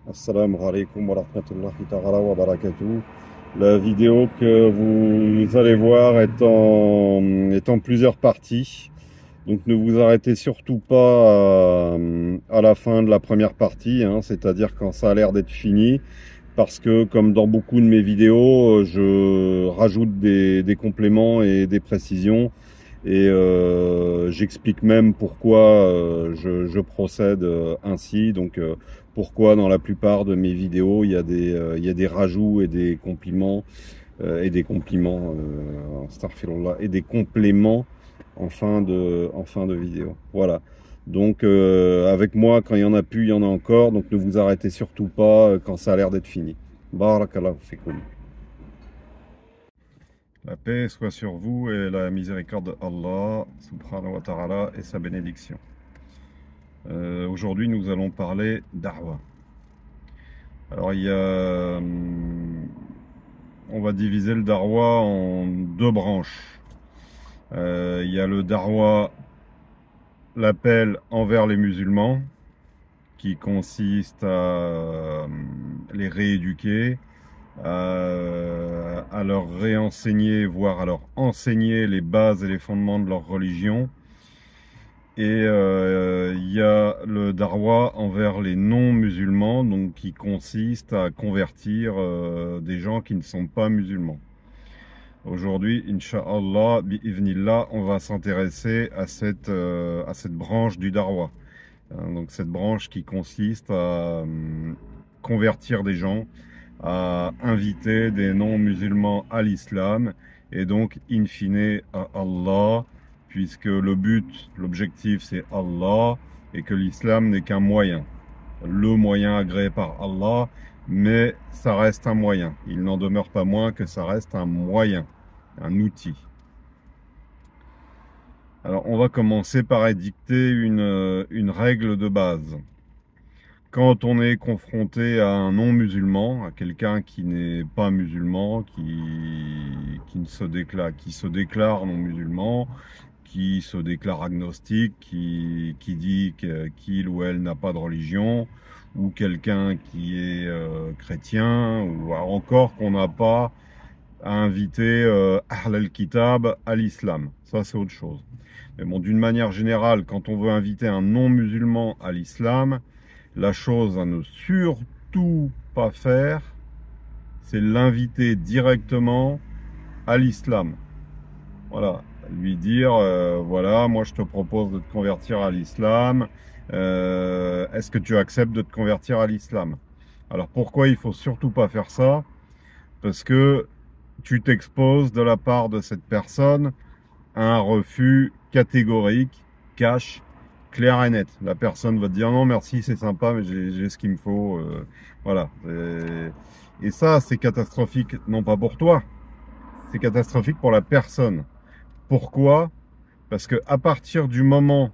Assalamu alaikum wa rahmatullahi ta'ala wa barakatuh. La vidéo que vous allez voir est en plusieurs parties. Donc ne vous arrêtez surtout pas à la fin de la première partie, hein, c'est-à-dire quand ça a l'air d'être fini. Parce que comme dans beaucoup de mes vidéos, je rajoute des compléments et des précisions. Et j'explique même pourquoi je procède ainsi. Donc pourquoi dans la plupart de mes vidéos il y a des rajouts astaghfirullah, et des compléments en fin de vidéo. Voilà. Donc avec moi, quand il y en a plus, il y en a encore. Donc ne vous arrêtez surtout pas quand ça a l'air d'être fini. Barakallahu fikum. La paix soit sur vous et la miséricorde d'Allah, subhanahu wa ta'ala, et sa bénédiction. Aujourd'hui, nous allons parler d'Arwa. Alors, on va diviser le Darwa en deux branches. Il y a le Darwa, l'appel envers les musulmans, qui consiste à les rééduquer, à leur réenseigner, voire à leur enseigner les bases et les fondements de leur religion. Et il y a le darwa envers les non-musulmans, donc qui consiste à convertir des gens qui ne sont pas musulmans. Aujourd'hui, Inch'Allah, bi'ivnillah, on va s'intéresser à cette branche du darwa. Donc cette branche qui consiste à convertir des gens, à inviter des non-musulmans à l'islam, et donc in fine à Allah, puisque l'objectif c'est Allah, et que l'islam n'est qu'un moyen. Le moyen agréé par Allah, mais ça reste un moyen. Il n'en demeure pas moins que ça reste un moyen, un outil. Alors on va commencer par édicter une règle de base. Quand on est confronté à un non-musulman, à quelqu'un qui n'est pas musulman, qui se déclare non-musulman, qui se déclare agnostique, qui dit qu'il ou elle n'a pas de religion, ou quelqu'un qui est chrétien, ou encore qu'on n'a pas à inviter Ahl al-Kitab à l'islam. Ça, c'est autre chose. Mais bon, d'une manière générale, quand on veut inviter un non-musulman à l'islam, la chose à ne surtout pas faire, c'est l'inviter directement à l'islam. Voilà, lui dire, voilà, moi je te propose de te convertir à l'islam, est-ce que tu acceptes de te convertir à l'islam? Alors pourquoi il faut surtout pas faire ça? Parce que tu t'exposes de la part de cette personne à un refus catégorique, cash, clair et net. La personne va te dire non merci, c'est sympa, mais j'ai ce qu'il me faut. Voilà. Et ça, c'est catastrophique, non pas pour toi, c'est catastrophique pour la personne. Pourquoi? Parce que à partir du moment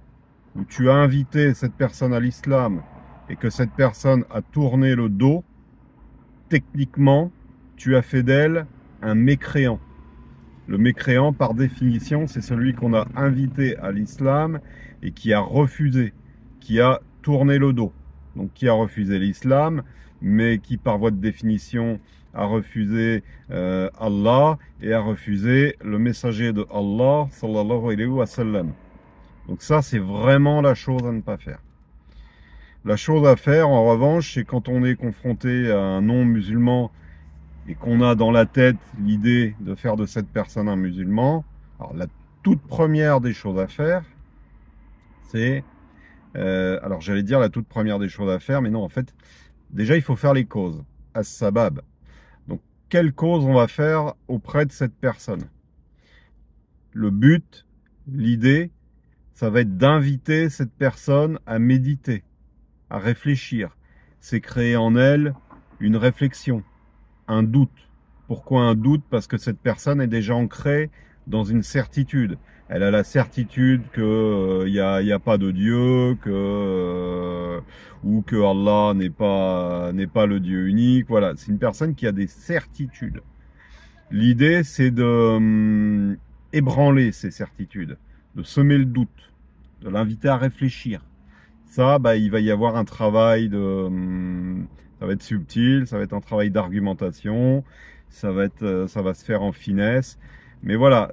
où tu as invité cette personne à l'islam et que cette personne a tourné le dos, techniquement, tu as fait d'elle un mécréant. Le mécréant, par définition, c'est celui qu'on a invité à l'islam et qui a refusé, qui a tourné le dos. Donc qui a refusé l'islam, mais qui par voie de définition a refusé Allah et a refusé le messager de Allah, sallallahu alayhi wa sallam. Donc ça, c'est vraiment la chose à ne pas faire. La chose à faire, en revanche, c'est quand on est confronté à un non-musulman et qu'on a dans la tête l'idée de faire de cette personne un musulman. Alors la toute première des choses à faire, c'est... alors j'allais dire la toute première des choses à faire, mais non, en fait, déjà il faut faire les causes, as-sabab. Donc quelle cause on va faire auprès de cette personne? Le but, l'idée, ça va être d'inviter cette personne à méditer, à réfléchir. C'est créer en elle une réflexion, un doute. Pourquoi un doute? Parce que cette personne est déjà ancrée dans une certitude. Elle a la certitude que y a pas de Dieu, ou que Allah n'est pas le Dieu unique. Voilà, c'est une personne qui a des certitudes. L'idée, c'est de ébranler ces certitudes, de semer le doute, de l'inviter à réfléchir. Ça, il va y avoir un travail Ça va être subtil, ça va être un travail d'argumentation, ça va se faire en finesse. Mais voilà,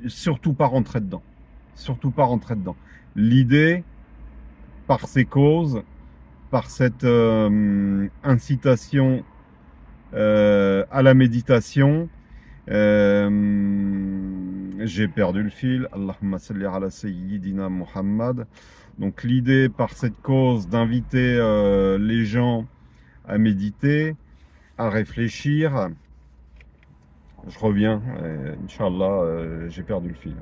surtout pas rentrer dedans. Surtout pas rentrer dedans. L'idée, par ces causes, par cette incitation à la méditation, j'ai perdu le fil. Allahumma salli ala sayyidina Muhammad. Donc l'idée par cette cause d'inviter les gens à méditer, à réfléchir. Je reviens, Inch'Allah, j'ai perdu le fil.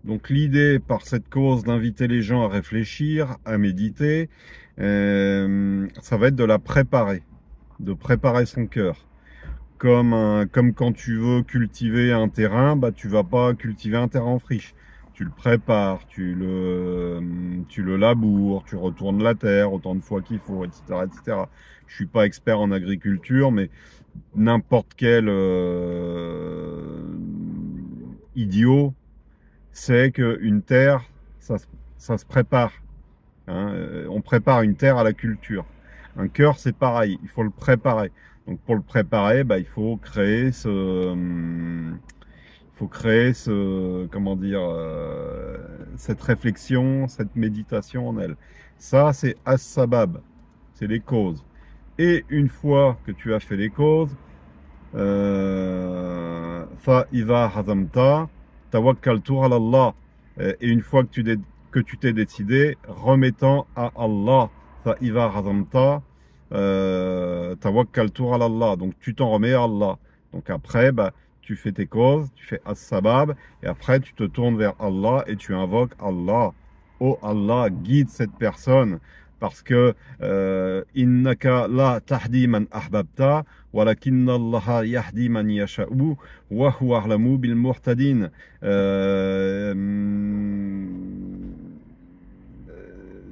Donc l'idée par cette cause d'inviter les gens à réfléchir, à méditer, ça va être de la préparer, de préparer son cœur. Comme quand tu veux cultiver un terrain, bah tu vas pas cultiver un terrain en friche. Tu le prépares, tu le laboures, tu retournes la terre autant de fois qu'il faut, etc., etc. Je suis pas expert en agriculture, mais n'importe quel idiot sait qu'une terre, ça se prépare. Hein. On prépare une terre à la culture. Un cœur, c'est pareil, il faut le préparer. Donc pour le préparer, bah, il faut créer comment dire, cette réflexion, cette méditation en elle. Ça, c'est as-sabab, c'est les causes. Et une fois que tu as fait les causes, fa iza hazamta tawakkaltu ala Allah. Et une fois que tu t'es décidé, remettant à Allah, fa iza hazamta tawakkaltu ala Allah. Donc tu t'en remets à Allah. Donc après, bah, tu fais tes causes, tu fais as-sabab, et après tu te tournes vers Allah et tu invoques Allah. Oh Allah, guide cette personne. Parce que innaka la tahdi man ahbabta walakinna Allah yahdi man yasha'u wa huwa a'lamu bil muhtadin.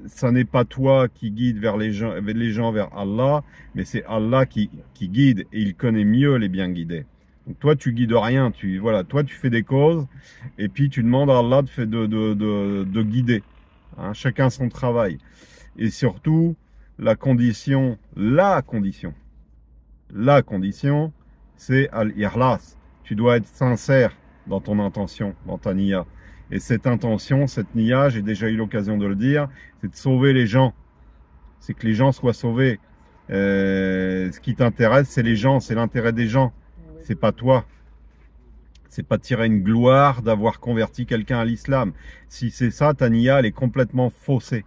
Ça n'est pas toi qui guide vers les gens vers Allah, mais c'est Allah qui guide, et il connaît mieux les bien guidés. Donc toi tu guides rien, toi tu fais des causes et puis tu demandes à Allah de guider. Hein, chacun son travail. Et surtout, la condition, c'est al-ikhlas. Tu dois être sincère dans ton intention, dans ta niya. Et cette intention, cette niya, j'ai déjà eu l'occasion de le dire, c'est de sauver les gens. C'est que les gens soient sauvés. Ce qui t'intéresse, c'est les gens, c'est l'intérêt des gens. C'est pas toi. C'est pas tirer une gloire d'avoir converti quelqu'un à l'islam. Si c'est ça, ta niya, elle est complètement faussée.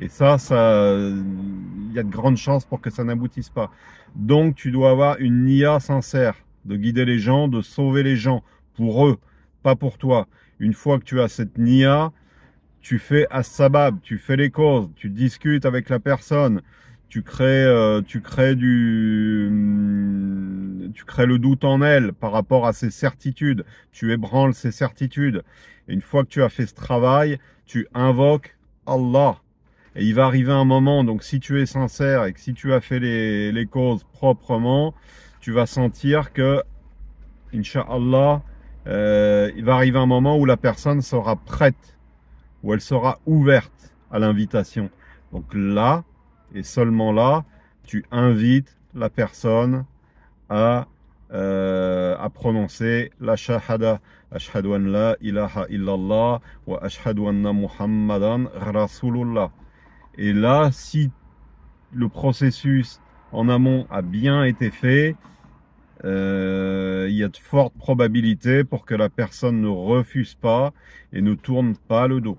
Et ça, il y a de grandes chances pour que ça n'aboutisse pas. Donc, tu dois avoir une niya sincère, de guider les gens, de sauver les gens, pour eux, pas pour toi. Une fois que tu as cette niya, tu fais as-sabab, tu fais les causes, tu discutes avec la personne, tu crées le doute en elle par rapport à ses certitudes, tu ébranles ses certitudes. Et une fois que tu as fait ce travail, tu invoques Allah. Et il va arriver un moment, donc si tu es sincère et que si tu as fait les causes proprement, tu vas sentir que, Inch'Allah, il va arriver un moment où la personne sera prête, où elle sera ouverte à l'invitation. Donc là, et seulement là, tu invites la personne à prononcer la shahada. Ashhadu an la ilaha illallah wa ashhadu anna Muhammadan Rasulullah. Et là, si le processus en amont a bien été fait, il y a de fortes probabilités pour que la personne ne refuse pas et ne tourne pas le dos.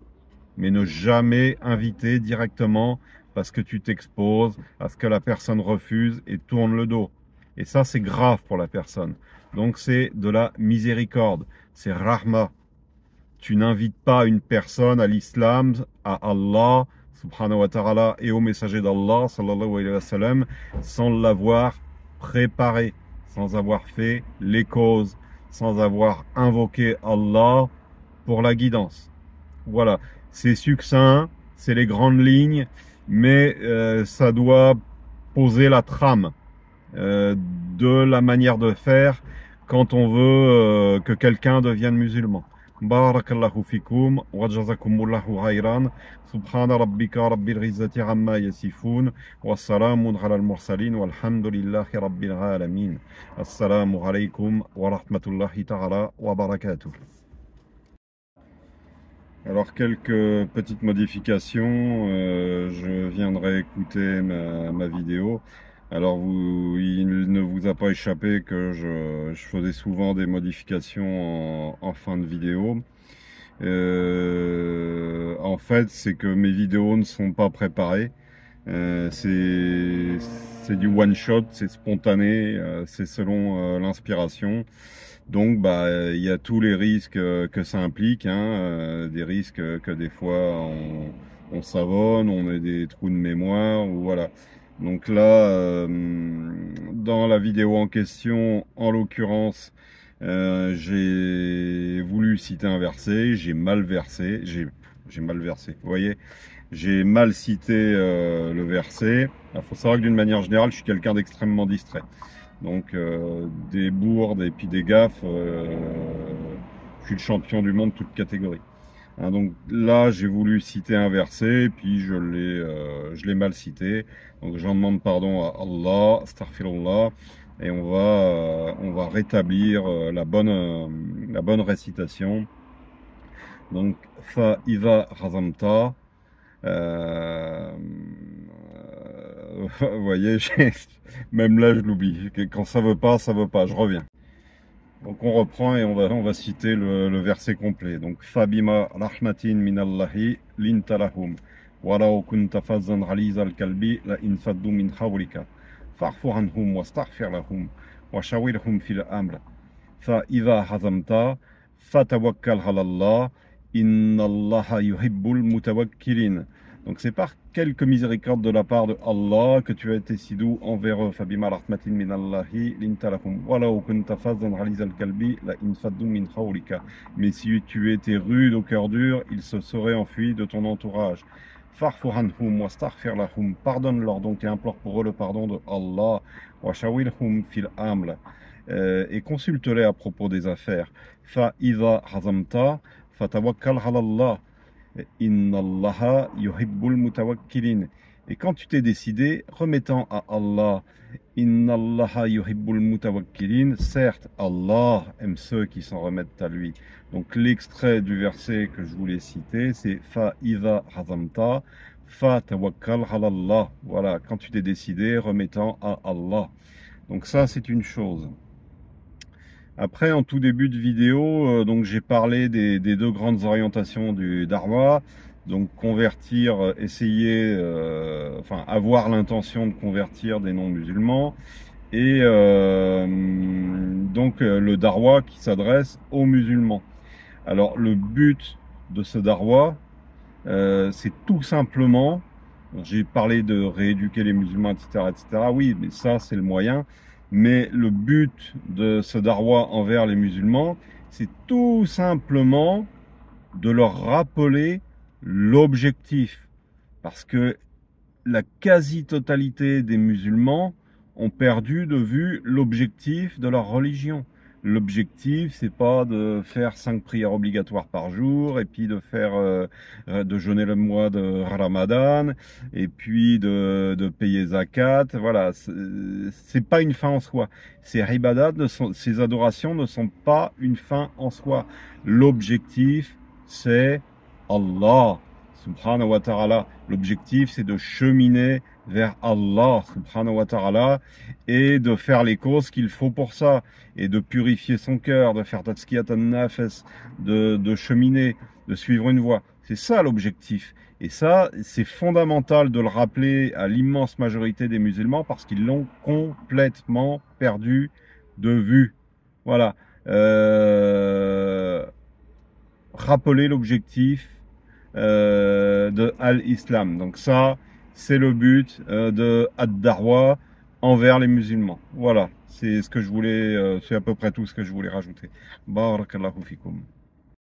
Mais ne jamais inviter directement parce que tu t'exposes à ce que la personne refuse et tourne le dos. Et ça, c'est grave pour la personne. Donc, c'est de la miséricorde. C'est rahma. Tu n'invites pas une personne à l'islam, à Allah, subhanahu wa ta'ala, et au messager d'Allah, sallallahu alayhi wa sallam, sans l'avoir préparé, sans avoir fait les causes, sans avoir invoqué Allah pour la guidance. Voilà, c'est succinct, c'est les grandes lignes, mais ça doit poser la trame de la manière de faire quand on veut que quelqu'un devienne musulman. Barakallahu fikum wa jazakumullahu khayran. Subhana rabbika rabbil izzati amma yasifun wa salamun ala al-mursalin walhamdulillahi rabbil alamin. Assalamu alaykum wa rahmatullahi ta'ala wa barakatuh. Alors quelques petites modifications, je viendrai écouter ma vidéo. Alors il ne vous a pas échappé que je faisais souvent des modifications en fin de vidéo. En fait, c'est que mes vidéos ne sont pas préparées. C'est du one shot, c'est spontané, c'est selon l'inspiration. Donc il y a tous les risques que ça implique, hein, des risques que des fois on savonne, on a des trous de mémoire, ou voilà. Donc là, dans la vidéo en question, en l'occurrence, j'ai voulu citer un verset, j'ai mal versé, vous voyez, j'ai mal cité le verset. Il faut savoir que d'une manière générale, je suis quelqu'un d'extrêmement distrait. Donc des bourdes et puis des gaffes, je suis le champion du monde toute catégorie. Hein, donc là j'ai voulu citer un verset et puis je l'ai mal cité. Donc j'en demande pardon à Allah, astaghfirullah, et on va rétablir la bonne récitation. Donc fa iva razamta. Vous voyez, même là je l'oublie. Quand ça veut pas, je reviens. Donc on reprend et on va citer le verset complet. Donc Fabima rahmatin minallahi lintalahum walau kunta fazzan ghalizal qalbi la infaddu min hawlika fa'fu anhum wastaghfir lahum wa shawirhum fil amr fa idha hazamta fatawakkal 'ala Allah innallaha yuhibbul mutawakkilin. Donc c'est par quelques miséricordes de la part de Allah que tu as été si doux envers eux. Fabima rahmatin minallahi lintalahum walau kunta fazzan ghalizal qalbi la infaddu min hawlika. Mais si tu étais rude au cœur dur, ils se seraient enfuis de ton entourage. Farfu anhum wastaghfir lahum. Pardonne-leur donc et implore pour eux le pardon de Allah. Wa shawirhum fil amr. Et consulte-les à propos des affaires. Fa idha hazamta fatawakkal 'ala Allah. Innallaha yuhibbul mutawakkilin. Et quand tu t'es décidé, remettant à Allah, Innallaha yuhibbul mutawakkilin, certes, Allah aime ceux qui s'en remettent à lui. Donc l'extrait du verset que je voulais citer, c'est Fa idha hazamta, fa tawakkal 'ala Allah. Voilà, quand tu t'es décidé, remettant à Allah. Donc ça, c'est une chose. Après, en tout début de vidéo, donc j'ai parlé des deux grandes orientations du Darwa. Donc convertir, essayer, enfin avoir l'intention de convertir des non-musulmans. Et donc le Darwa qui s'adresse aux musulmans. Alors le but de ce Darwa, c'est tout simplement, j'ai parlé de rééduquer les musulmans, etc., etc. Oui, mais ça c'est le moyen. Mais le but de ce darwa envers les musulmans, c'est tout simplement de leur rappeler l'objectif. Parce que la quasi-totalité des musulmans ont perdu de vue l'objectif de leur religion. L'objectif, c'est pas de faire 5 prières obligatoires par jour, et puis de jeûner le mois de Ramadan, et puis de payer zakat. Voilà, c'est pas une fin en soi. Ces ibadat, ces adorations ne sont pas une fin en soi. L'objectif, c'est Allah, subhanahu wa ta'ala. L'objectif, c'est de cheminer vers Allah, subhanahu wa ta'ala, et de faire les causes qu'il faut pour ça, et de purifier son cœur, de faire tazkiyat an-nafs, de cheminer, de suivre une voie. C'est ça l'objectif. Et ça, c'est fondamental de le rappeler à l'immense majorité des musulmans parce qu'ils l'ont complètement perdu de vue. Voilà. Rappeler l'objectif de Al-Islam. Donc ça, c'est le but de Ad-Darwa envers les musulmans. Voilà, c'est ce que je voulais, c'est à peu près tout ce que je voulais rajouter. Barakallahu fikum.